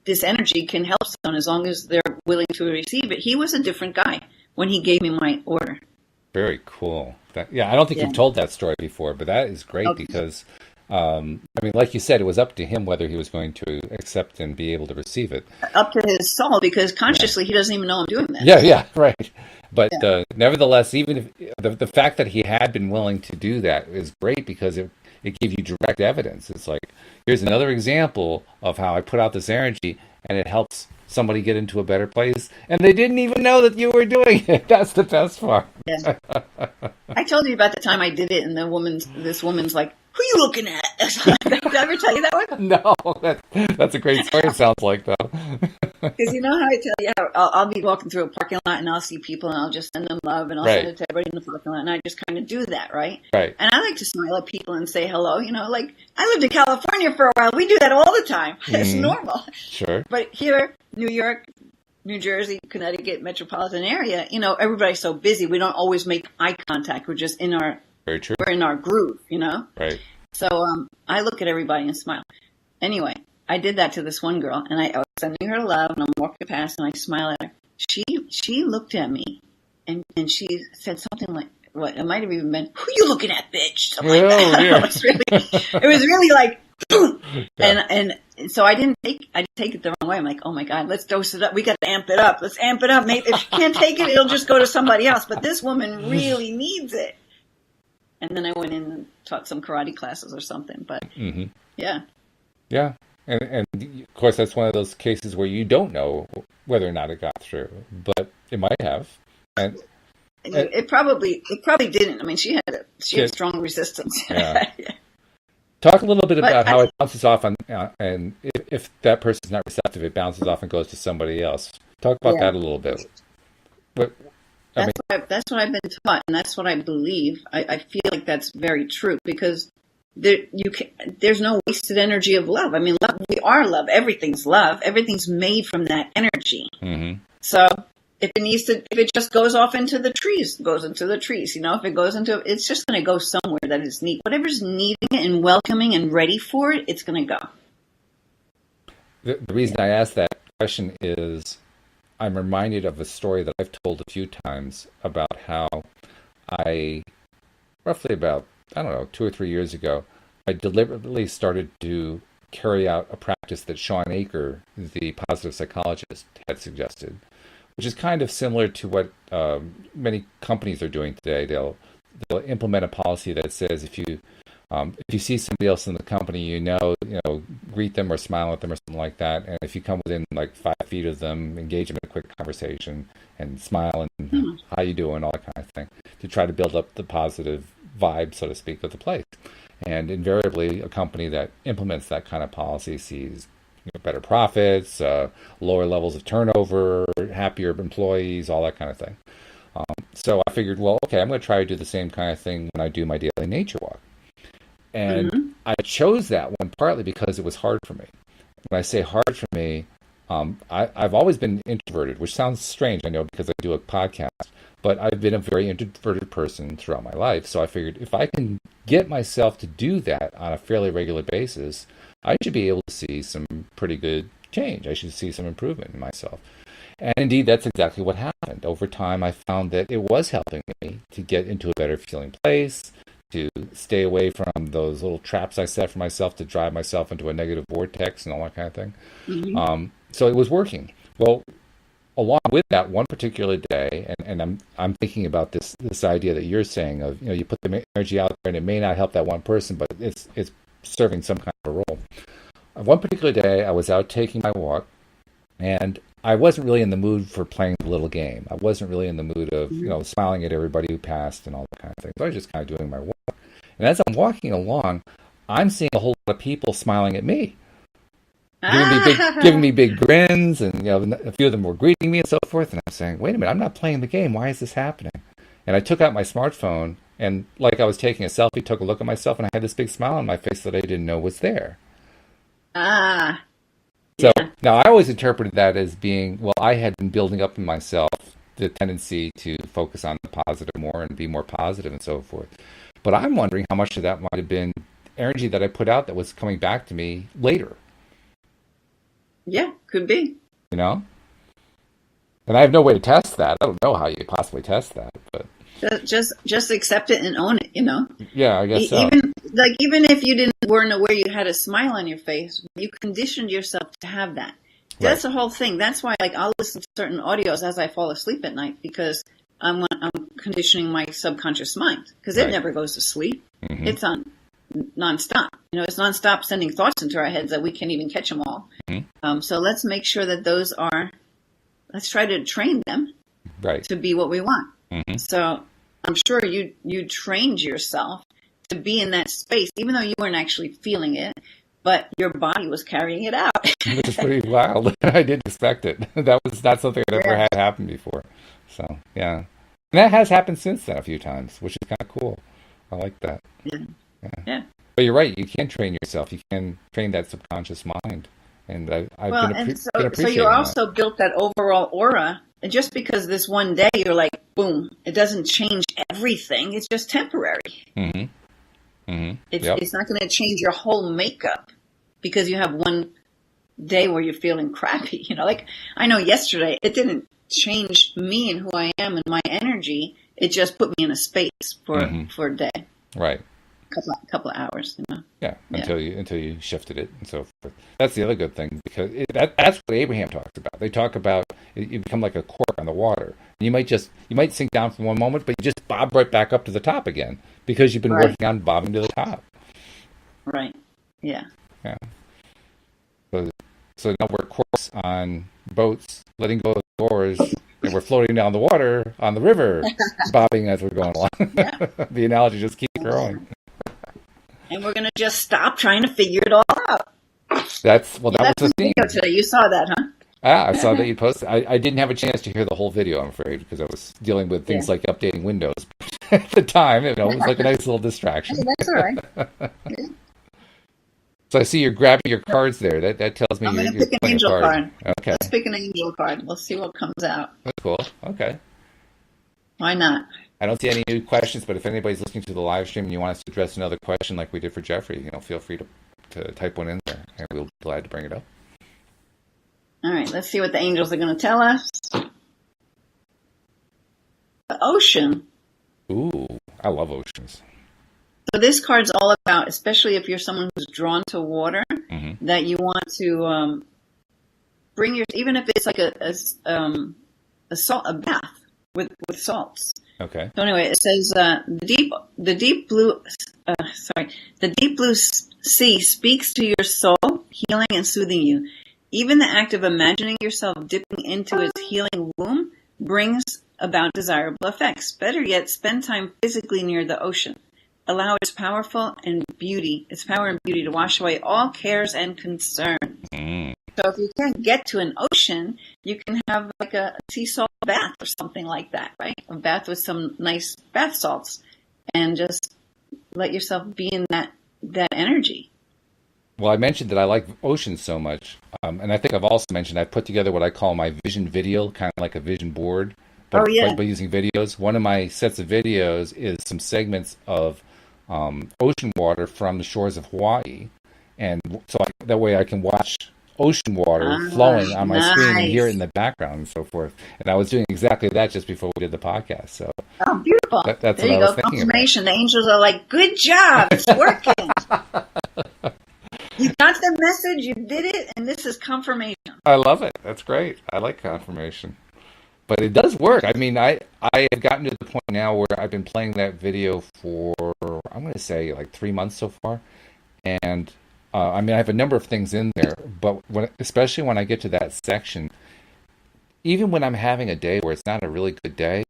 this energy can help someone as long as they're willing to receive it. He was a different guy. when he gave me my order. Very cool. I don't think Yeah. you've told that story before, but that is great Okay. because, I mean, like you said, it was up to him whether he was going to accept and be able to receive it. Up to his soul, because Yeah. consciously he doesn't even know I'm doing Yeah, this. yeah, right. But Yeah. nevertheless, even if the fact that he had been willing to do that is great because it gave you direct evidence. It's like, here's another example of how I put out this energy and it helps somebody get into a better place. And they didn't even know that you were doing it. That's the best part. Yeah. I told you about the time I did it, and this woman's like, "Who you looking at?" Did I ever tell you that one? No, that's a great story, it sounds like, though. Because you know how I tell you how I'll be walking through a parking lot and I'll see people and I'll just send them love and I'll send Right, it to everybody in the parking lot, and I just kind of do that, right? right. And I like to smile at people and say hello. Like I lived in California for a while. We do that all the time. It's Hmm. normal. Sure. But here, New York, New Jersey, Connecticut, metropolitan area, everybody's so busy. We don't always make eye contact. We're just Very true. we're in our groove. Right. So I look at everybody and smile. Anyway, I did that to this one girl, and I was sending her love, and I'm walking past, and I smile at her. She looked at me, and she said something like, "What? It might have even been, who you looking at, bitch?" Something like Oh, that. dear. It was really like, boom. Yeah. And so I didn't take it the wrong way. I'm like, oh my God, let's dose it up. We got to amp it up. Let's amp it up. Maybe if you can't take it, it'll just go to somebody else. But this woman really needs it. And then I went in and taught some karate classes or something. But Hmm. yeah. Yeah. And of course, that's one of those cases where you don't know whether or not it got through, but it might have. And, and It probably didn't. I mean, she had yeah, strong resistance. yeah. Talk a little bit But about how it bounces off on, and if that person's not receptive, it bounces off and goes to somebody else. Talk about yeah, that a little bit. But I mean, that's what I've been taught, and that's what I believe. I feel like that's very true because there's no wasted energy of love. I mean, love, we are love. Everything's love. Everything's made from that energy. hmm So if it just goes off into the trees, it goes into the trees. If it goes into, it's just going to go somewhere that is neat. Whatever's needing it and welcoming and ready for it, it's going to go. the reason I ask that question is I'm reminded of a story that I've told a few times about how I, roughly about, I don't know, 2 or 3 years ago, I deliberately started to carry out a practice that Sean Aker, the positive psychologist, had suggested, which is kind of similar to what many companies are doing today. They'll implement a policy that says if you see somebody else in the company, greet them or smile at them or something like that. And if you come within like 5 feet of them, engage them in a quick conversation and smile and how you doing, all that kind of thing, to try to build up the positive vibe, so to speak, of the place. And invariably, a company that implements that kind of policy sees better profits, lower levels of turnover, happier employees, all that kind of thing. So I figured, well, okay, I'm going to try to do the same kind of thing when I do my daily nature walk. And Mm-hmm. I chose that one partly because it was hard for me. When I say hard for me, I've always been introverted, which sounds strange, I know, because I do a podcast, but I've been a very introverted person throughout my life. So I figured if I can get myself to do that on a fairly regular basis, I should be able to see some pretty good change. I should see some improvement in myself. And indeed, that's exactly what happened. Over time, I found that it was helping me to get into a better feeling place, to stay away from those little traps I set for myself to drive myself into a negative vortex and all that kind of thing. Mm-hmm. So it was working. Well, along with that one particular day, and I'm thinking about this idea that you're saying of you put the energy out there and it may not help that one person, but it's serving some kind of a role. One particular day, I was out taking my walk, and I wasn't really in the mood for playing the little game. I wasn't really in the mood of smiling at everybody who passed and all that kind of thing. So I was just kind of doing my walk. And as I'm walking along, I'm seeing a whole lot of people smiling at me, giving me big grins, and a few of them were greeting me and so forth. And I'm saying, wait a minute, I'm not playing the game. Why is this happening? And I took out my smartphone, and like I was taking a selfie, took a look at myself, and I had this big smile on my face that I didn't know was there. Ah, So yeah. now I always interpreted that as being, well, I had been building up in myself the tendency to focus on the positive more and be more positive and so forth. But I'm wondering how much of that might have been energy that I put out that was coming back to me later, Yeah, could be. you know? And I have no way to test that. I don't know how you could possibly test that, but Just accept it and own it, you know. yeah, I guess so. Even if you weren't aware you had a smile on your face, you conditioned yourself to have that. That's Right. the whole thing. That's why, like, I'll listen to certain audios as I fall asleep at night because I'm conditioning my subconscious mind because it Right. never goes to sleep. Hmm. It's on nonstop. You know, it's nonstop sending thoughts into our heads that we can't even catch them all. Hmm. So let's make sure that those are. Let's try to train them Right. to be what we want. Hmm. So I'm sure you trained yourself to be in that space, even though you weren't actually feeling it, but your body was carrying it out. Which is pretty wild. I didn't expect it. That was not something I'd ever Yeah. had happen before. So, yeah. And that has happened since then a few times, which is kind of cool. I like that. Yeah. Yeah. Yeah. But you're right. You can train yourself. You can train that subconscious mind. And I've Well, been, and been so appreciating you that. also built that overall aura. And just because this one day you're like, boom, it doesn't change everything. It's just temporary. Hmm. Hmm. It's Yep. it's not going to change your whole makeup because you have one day where you're feeling crappy. You know, like I know yesterday it didn't change me and who I am and my energy. It just put me in a space Hmm. for a day, Right. couple of hours. You know, Yeah. yeah, Until you shifted it and so forth. That's the other good thing because that's what Abraham talks about. They talk about you become like a cork on the water. You might sink down for one moment, but you just bob right back up to the top again because you've been right, working on bobbing to the top. right, yeah, Yeah. So, so now we're corks on boats, letting go of the oars, and we're floating down the water on the river, bobbing as we're going along. yeah. The analogy just keeps growing. And we're gonna just stop trying to figure it all out. That Yeah, was that's the the video theme. today. You saw that, huh? Ah, I saw that you posted. I didn't have a chance to hear the whole video, I'm afraid, because I was dealing with Yeah. things like updating Windows at the time. It was like a nice little Hey, distraction. that's all right. Yeah. So I see you're grabbing your cards there. That tells me I'm gonna you're pick an playing a angel card. card. Okay, Let's pick an angel card. We'll see what comes out. that's cool. Okay. Why not? I don't see any new questions, but if anybody's listening to the live stream and you want us to address another question like we did for Jeffrey, feel free to type one in there, and we'll be glad to bring it up. All right, let's see what the angels are going to tell us. The ocean. Ooh, I love oceans. So this card's all about, especially if you're someone who's drawn to water, Hmm. that you want to bring your, even if it's like a bath with salts. Okay. So anyway, it says the deep blue, the deep blue sea speaks to your soul, healing and soothing you. Even the act of imagining yourself dipping into its healing womb brings about desirable effects. Better yet, spend time physically near the ocean. Allow its power and beauty to wash away all cares and concerns. Mm. So if you can't get to an ocean, you can have like a sea salt bath or something like that, right? A bath with some nice bath salts and just let yourself be in that energy. Well, I mentioned that I like oceans so much, and I think I've also mentioned I put together what I call my vision video, kind of like a vision board, Oh but yeah. by using videos. One of my sets of videos is some segments of ocean water from the shores of Hawaii, and that way I can watch ocean water Ah, flowing on my screen and hear it nice. in the background and so forth. And I was doing exactly that just before we did the podcast, so Oh, beautiful. that's There what you I was go. thinking about. Confirmation. The angels are like, good job. It's working. You got the message. You did it. And this is confirmation. I love it. That's great. I like confirmation. But it does work. I mean, I have gotten to the point now where I've been playing that video for, I'm going to say, like 3 months so far. And I mean, I have a number of things in there, but especially when I get to that section, even when I'm having a day where it's not a really good day,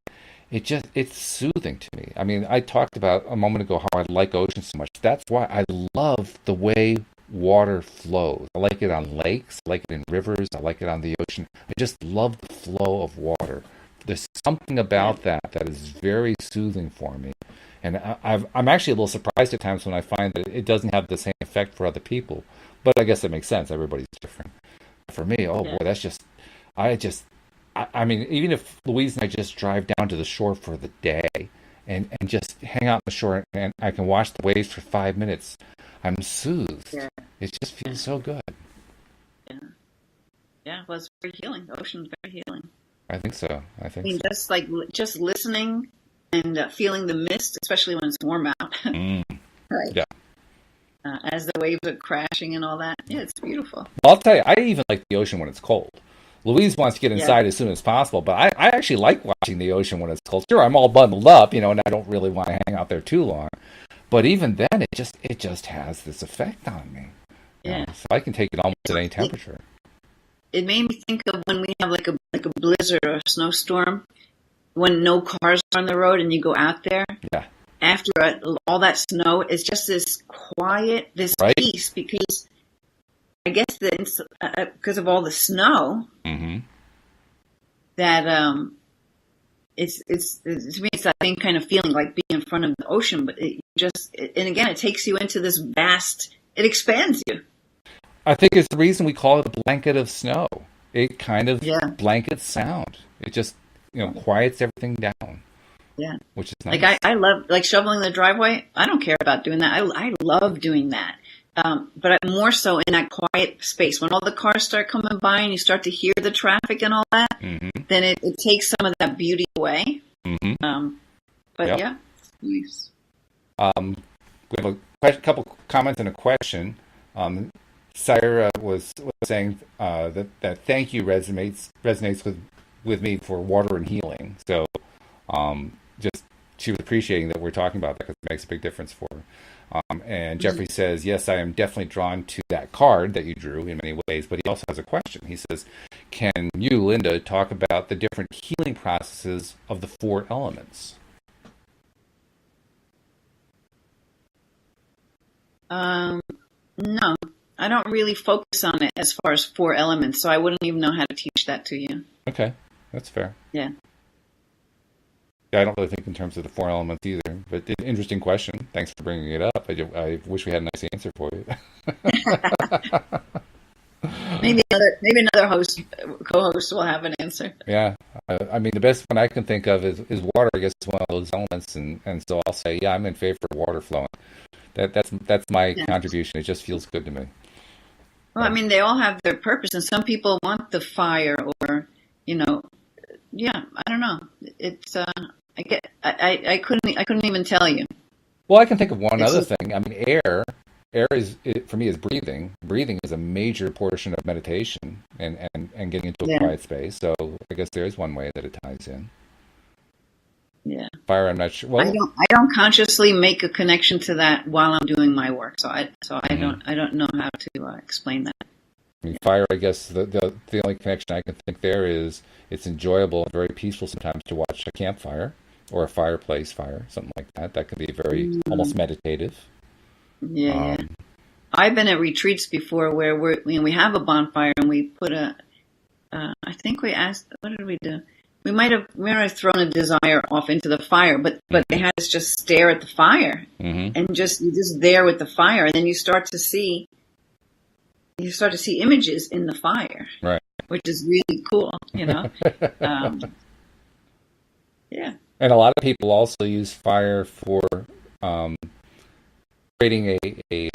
it's soothing to me. I mean, I talked about a moment ago how I like oceans so much. That's why I love the way water flows. I like it on lakes, I like it in rivers, I like it on the ocean. I just love the flow of water. There's something Yeah. about that is very soothing for me. And I'm actually a little surprised at times when I find that it doesn't have the same effect for other people. But I guess that makes sense. Everybody's different. For me, oh boy, Yeah. I just, I mean, even if Louise and I just drive down to the shore for the day and just hang out on the shore and I can watch the waves for 5 minutes, I'm soothed. Yeah. It just feels so good. Yeah. Yeah. Well, it's very healing. The ocean's very healing. I think so. I mean, just listening and feeling the mist, especially when it's warm out, Mm, right? yeah. As the waves are crashing and all that. Yeah, it's beautiful. I'll tell you, I even like the ocean when it's cold. Louise wants to get Yeah, inside as soon as possible, but I actually like watching the ocean when it's cold. Sure, I'm all bundled up, and I don't really want to hang out there too long. But even then, it just has this effect on me. yeah. So I can take it almost at any It, temperature. it made me think of when we have like a blizzard or a snowstorm, when no cars are on the road and you go out there. Yeah. After all that snow, it's just this quiet, this Right. peace, because I guess because of all the snow Mm-hmm. that to me it's that same kind of feeling like being in front of the ocean, but and again it takes you into this vast. It expands you. I think it's the reason we call it a blanket of snow. It kind of Yeah, blankets sound. It just, quiets everything down, yeah. which is Like nice. I love like shoveling the driveway. I don't care about doing that. I love doing that. But I'm more so in that quiet space when all the cars start coming by and you start to hear the traffic and all that. Mm-hmm. Then it takes some of that beauty away. Mm-hmm. But Yep. yeah, it's nice. We have a couple comments and a question. Syra was saying that thank you resonates with me for water and healing. So just she was appreciating that we're talking about that because it makes a big difference for her. And Jeffrey says, yes, I am definitely drawn to that card that you drew in many ways, but he also has a question. He says, can you, Linda, talk about the different healing processes of the four elements? No, I don't really focus on it as far as four elements, so I wouldn't even know how to teach that to you. Okay, that's fair. Yeah. Yeah, I don't really think in terms of the four elements either, but interesting question. Thanks for bringing it up. I wish we had a nice answer for you. Maybe another co-host will have an answer. Yeah, I mean, the best one I can think of is water. I guess it's one of those elements, and so I'll say, yeah, I'm in favor of water flowing. That's my Yeah. contribution. It just feels good to me. Well, I mean, they all have their purpose, and some people want the fire, or yeah, I don't know. It's I couldn't even tell you. Well, I can think of one It's other just, thing. I mean, air. For me is breathing. Breathing is a major portion of meditation and getting into a yeah, quiet space. So I guess there is one way that it ties in. yeah. Fire, I'm not sure. I Well, don't consciously make a connection to that while I'm doing my work, so I mhm. don't know how to explain that. I mean, fire, I guess the only connection I can think there is it's enjoyable and very peaceful sometimes to watch a campfire or a fireplace fire, something like that. That can be very almost Mm, meditative. yeah, yeah. Um, I've been at retreats before where we have a bonfire and we put I think we asked, what did we do? We might have thrown a desire off into the fire, but they mhm, had us just stare at the fire mhm. and you're just there with the fire, and then you start to see images in the fire, Right. which is really cool. Um, yeah, And a lot of people also use fire for um, creating a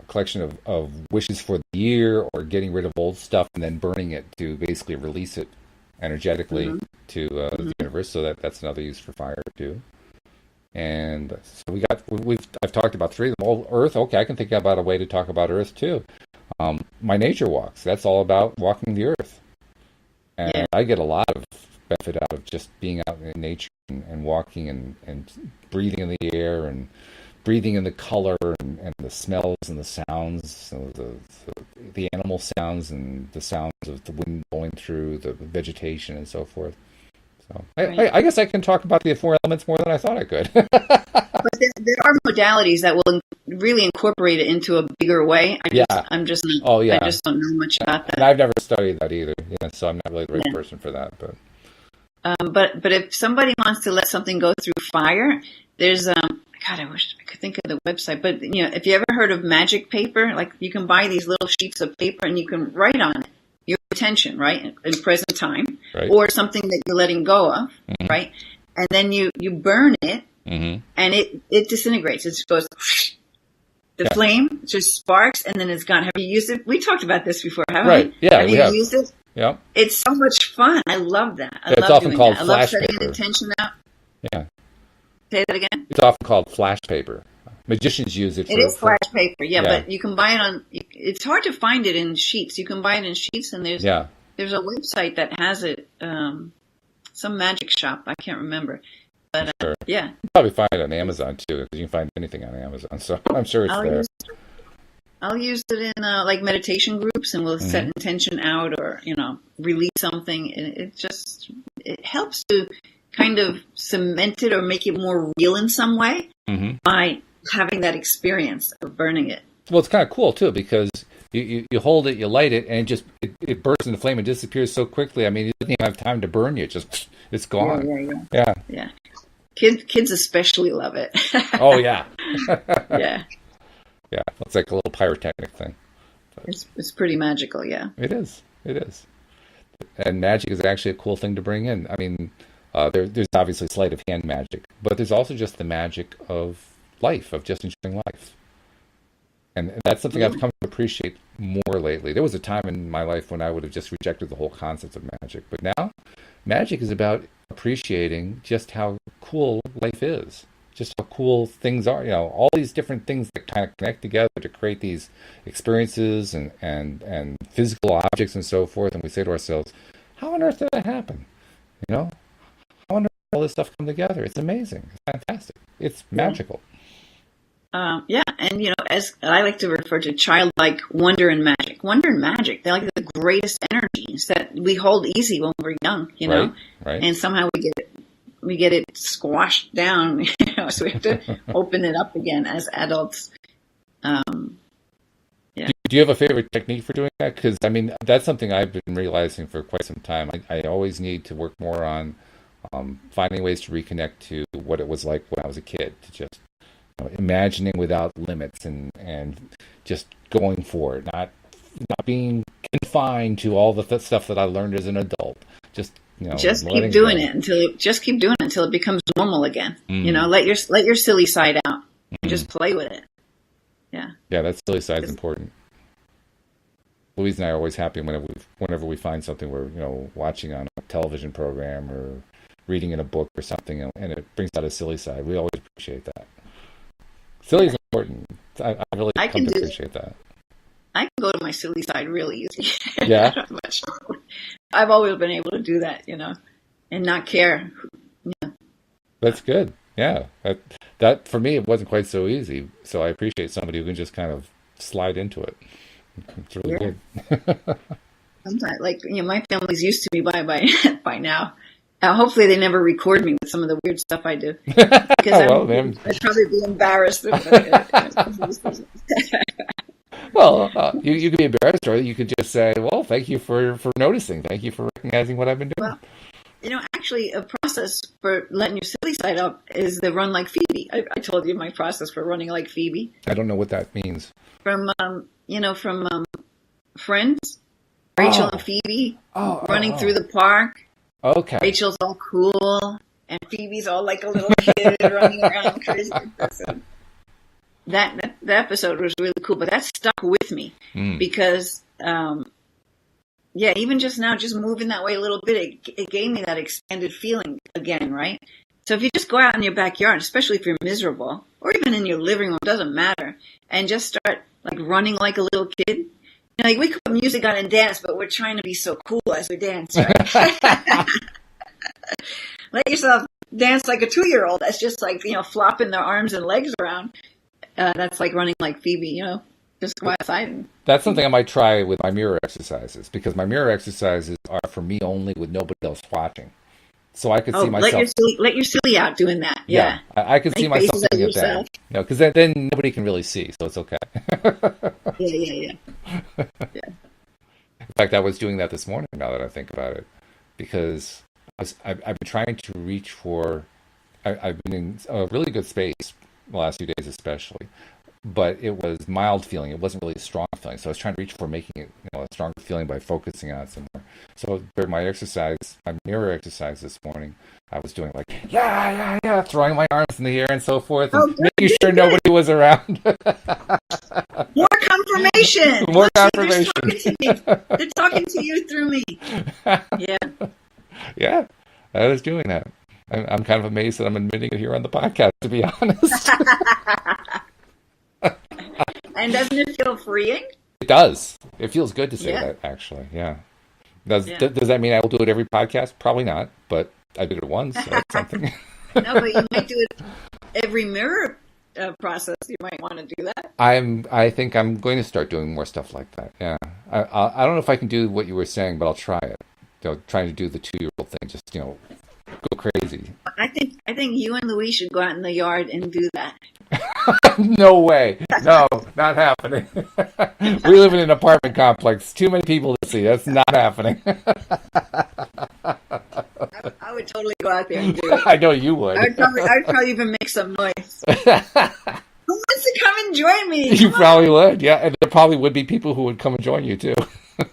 collection of wishes for the year or getting rid of old stuff and then burning it to basically release it energetically hmm to the hmm universe. So that's another use for fire too. And so I've talked about three of them. Oh, Earth. Okay, I can think about a way to talk about Earth too. My nature walks. That's all about walking the Earth, yeah, and I get a lot of benefit out of just being out in nature and walking and breathing in the air and breathing in the color and the smells and the sounds, so the animal sounds and the sounds of the wind blowing through the vegetation and so forth. So right. I guess I can talk about the four elements more than I thought I could. But there are modalities that will really incorporate it into a bigger way. Yeah. Oh I yeah. just don't know much about And that. I've never studied that either. Yeah, so I'm not really the right Yeah. person for that. But But if somebody wants to let something go through fire, there's God, I wish I could think of the website. But if you ever heard of magic paper, like you can buy these little sheets of paper and you can write on it your intention, right, in present time, right. or something that you're letting go of, Hmm. right, and then you burn it Hmm. and it disintegrates. It just goes. The Yeah. flame just sparks and then it's gone. Have you used it? We talked about this before, haven't Right. we? Yeah, Have we you have. used it? Yep. It's so much fun. I love that. I It's love often doing called that. I love flash setting an paper. intention out. Yeah. Say that again. It's often called flash paper. Magicians use it It is for flash paper, yeah, yeah. but you can buy it on. It's hard to find it in sheets. You can buy it in sheets, and Yeah. there's a website that has it. Some magic shop. I can't remember, but Sure. yeah, You probably find it on Amazon too, because you can find anything on Amazon. So I'm sure it's I'll there. I'll use it in like meditation groups, and we'll set intention out, or release something. And it helps to kind of cement it or make it more real in some way by having that experience of burning it. Well, it's kind of cool too, because you hold it, you light it, and it bursts into flame and disappears so quickly. I mean, it doesn't even have time to burn you. It's gone. Yeah. Kids especially love it. Oh yeah. Yeah. Yeah. It's like a little pyrotechnic thing. It's pretty magical. Yeah. It is. It is. And magic is actually a cool thing to bring in. I mean, there's obviously sleight of hand magic, but there's also just the magic of life, of just enjoying life. And that's something I've come to appreciate more lately. There was a time in my life when I would have just rejected the whole concept of magic. But now, magic is about appreciating just how cool life is, just how cool things are. All these different things that kind of connect together to create these experiences and physical objects and so forth. And we say to ourselves, how on earth did that happen? How on earth did all this stuff come together? It's amazing. It's fantastic. It's magical. And as I like to refer to childlike wonder and magic. Wonder and magic, they're like the greatest energies that we hold easy when we're young, Right. and somehow we get it squashed down, so we have to open it up again as adults. Do you have a favorite technique for doing that? Because, I mean, that's something I've been realizing for quite some time. I always need to work more on finding ways to reconnect to what it was like when I was a kid, to just imagining without limits and just going for it, not being confined to all the stuff that I learned as an adult. Just keep doing it until it becomes normal again. Let your silly side out. Just play with it. Yeah, that silly side is important. Louise and I are always happy whenever we find something we're watching on a television program or reading in a book or something, and it brings out a silly side. We always appreciate that. Silly is important. I really come to appreciate that. I can go to my silly side really easy. Yeah. I've always been able to do that, and not care. That's good. Yeah. That for me, it wasn't quite so easy. So I appreciate somebody who can just kind of slide into it. It's really good. Sometimes, my family's used to me by now. Hopefully they never record me with some of the weird stuff I do. Because I'd probably be embarrassed. Well, you could be embarrassed, or you could just say, well, thank you for noticing. Thank you for recognizing what I've been doing. Well, actually, a process for letting your silly side up is the run like Phoebe. I told you my process for running like Phoebe. I don't know what that means. From Friends, Rachel and Phoebe running through the park. Okay. Rachel's all cool, and Phoebe's all like a little kid running around crazy. That episode was really cool, but that stuck with me because, even just now, just moving that way a little bit, it gave me that expanded feeling again, right? So if you just go out in your backyard, especially if you're miserable, or even in your living room, doesn't matter, and just start running like a little kid. We could put music on and dance, but we're trying to be so cool as we dance, right? Let yourself dance like a 2-year-old. That's just flopping their arms and legs around. That's like running like Phoebe, just go outside. That's something I might try with my mirror exercises, because my mirror exercises are for me only with nobody else watching. So I could see myself. Let your silly out doing that. Yeah. I could see myself doing it then. Because then nobody can really see, so it's okay. Yeah. In fact, I was doing that this morning, now that I think about it, because I've been trying to reach for. I've been in a really good space the last few days, especially, but it was mild feeling. It wasn't really a strong feeling, so I was trying to reach for making it a stronger feeling by focusing on it some more. So during my mirror exercise this morning, I was doing throwing my arms in the air and so forth, and making sure nobody was around. More confirmation. More Look, confirmation. They're talking to you through me. Yeah. Yeah, I was doing that. I'm kind of amazed that I'm admitting it here on the podcast, to be honest. And doesn't it feel freeing? It does. It feels good to say Yeah. that, actually. Yeah. Does Yeah. does that mean I will do it every podcast? Probably not, but I did it once, so that's something. No, but you might do it every mirror process. You might want to do that. I think I'm going to start doing more stuff like that. Yeah. I don't know if I can do what you were saying, but I'll try it. Trying to do the 2-year-old thing, just go crazy. I think you and Louis should go out in the yard and do that. No way. No, not happening. We live in an apartment complex. Too many people to see. That's not happening. I would totally go out there and do it. I know you would. I would probably even make some noise. Who wants to come and join me? You Come probably would. Yeah, and there probably would be people who would come and join you too.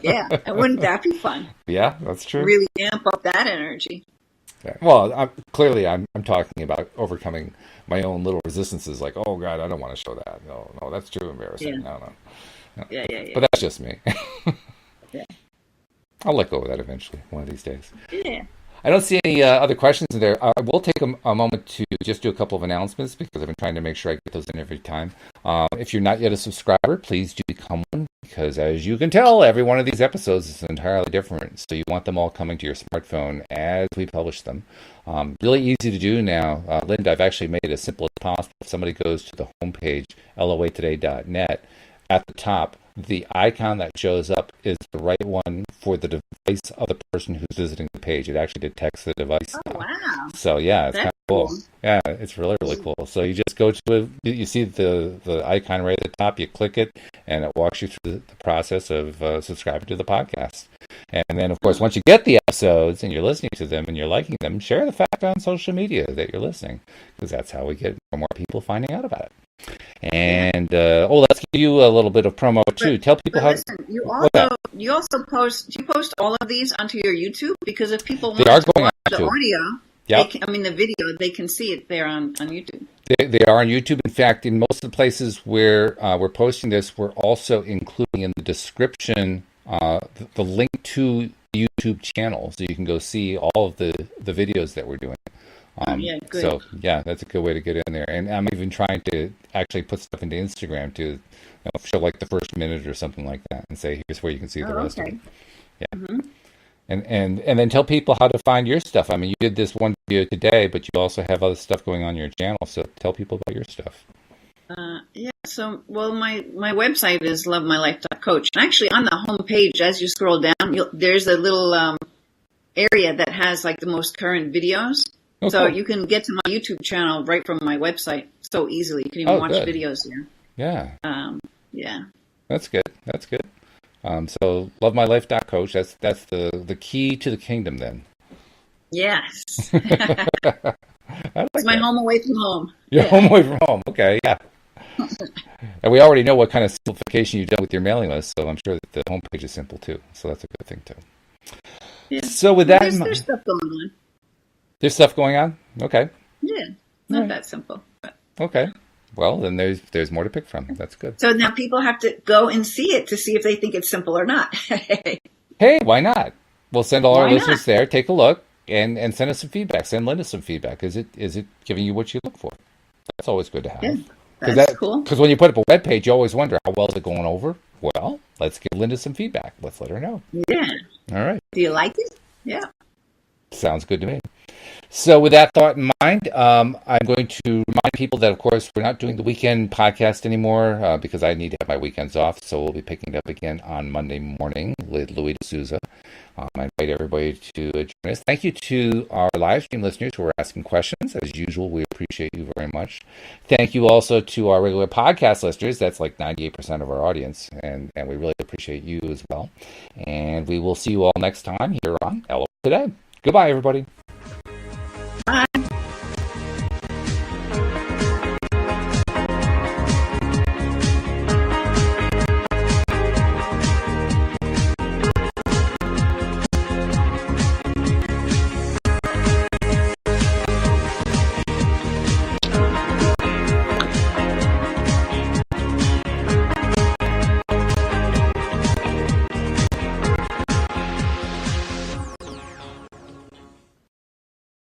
Yeah, and wouldn't that be fun? Yeah, that's true. Really amp up that energy. Yeah. Well, I'm talking about overcoming my own little resistances. Like, oh God, I don't want to show that. No, that's too embarrassing. Yeah. No. Yeah. But that's just me. Yeah. I'll let go of that eventually, one of these days. Yeah. I don't see any other questions in there. I will take a moment to just do a couple of announcements because I've been trying to make sure I get those in every time. If you're not yet a subscriber, please do become one because as you can tell, every one of these episodes is entirely different. So you want them all coming to your smartphone as we publish them. Really easy to do now. Linda, I've actually made it as simple as possible. If somebody goes to the homepage, lawofattraction.net, at the top, the icon that shows up is the right one for the device of the person who's visiting the page. It actually detects the device. Oh, wow. So yeah, it's kind of cool. Yeah, it's really cool. So you just go to it, you see the icon right at the top, you click it, and it walks you through the process of subscribing to the podcast. And then, of course, once you get the episodes and you're listening to them and you're liking them, share the fact on social media that you're listening, because that's how we get more people finding out about it. And let's give you a little bit of promo too. Tell people how. Listen, you also post all of these onto your YouTube because if people want to watch the audio, the video, they can see it there on YouTube. They are on YouTube. In fact, in most of the places where we're posting this, we're also including in the description the link to the YouTube channel, so you can go see all of the videos that we're doing. Good. So yeah, that's a good way to get in there. And I'm even trying to actually put stuff into Instagram to show like the first minute or something like that, and say here's where you can see the rest of it. Yeah. Mm-hmm. And then tell people how to find your stuff. I mean, you did this one video today, but you also have other stuff going on your channel. So tell people about your stuff. So my website is lovemylife.coach. And actually, on the home page, as you scroll down, there's a little area that has like the most current videos. Oh, so cool. You can get to my YouTube channel right from my website so easily. You can even watch videos there. Yeah. Yeah. That's good. So lovemylife.coach. That's the key to the kingdom then. Yes. It's my home away from home. Your home away from home. Okay. Yeah. And we already know what kind of simplification you've done with your mailing list, so I'm sure that the homepage is simple too. So that's a good thing too. Yeah. So with that, there's stuff going on. There's stuff going on? Okay. Yeah. Not that simple. But. Okay. Well, then there's more to pick from. That's good. So now people have to go and see it to see if they think it's simple or not. Hey, why not? We'll send all our listeners there, take a look, and send us some feedback. Send Linda some feedback. Is it giving you what you look for? That's always good to have. Yeah, that's cool. Because when you put up a web page, you always wonder, how well is it going over? Well, let's give Linda some feedback. Let's let her know. Yeah. All right. Do you like it? Yeah. Sounds good to me. So with that thought in mind, I'm going to remind people that, of course, we're not doing the weekend podcast anymore because I need to have my weekends off. So we'll be picking it up again on Monday morning with Louis D'Souza. I invite everybody to join us. Thank you to our live stream listeners who are asking questions. As usual, we appreciate you very much. Thank you also to our regular podcast listeners. That's like 98% of our audience, and we really appreciate you as well. And we will see you all next time here on Hello Today. Goodbye, everybody.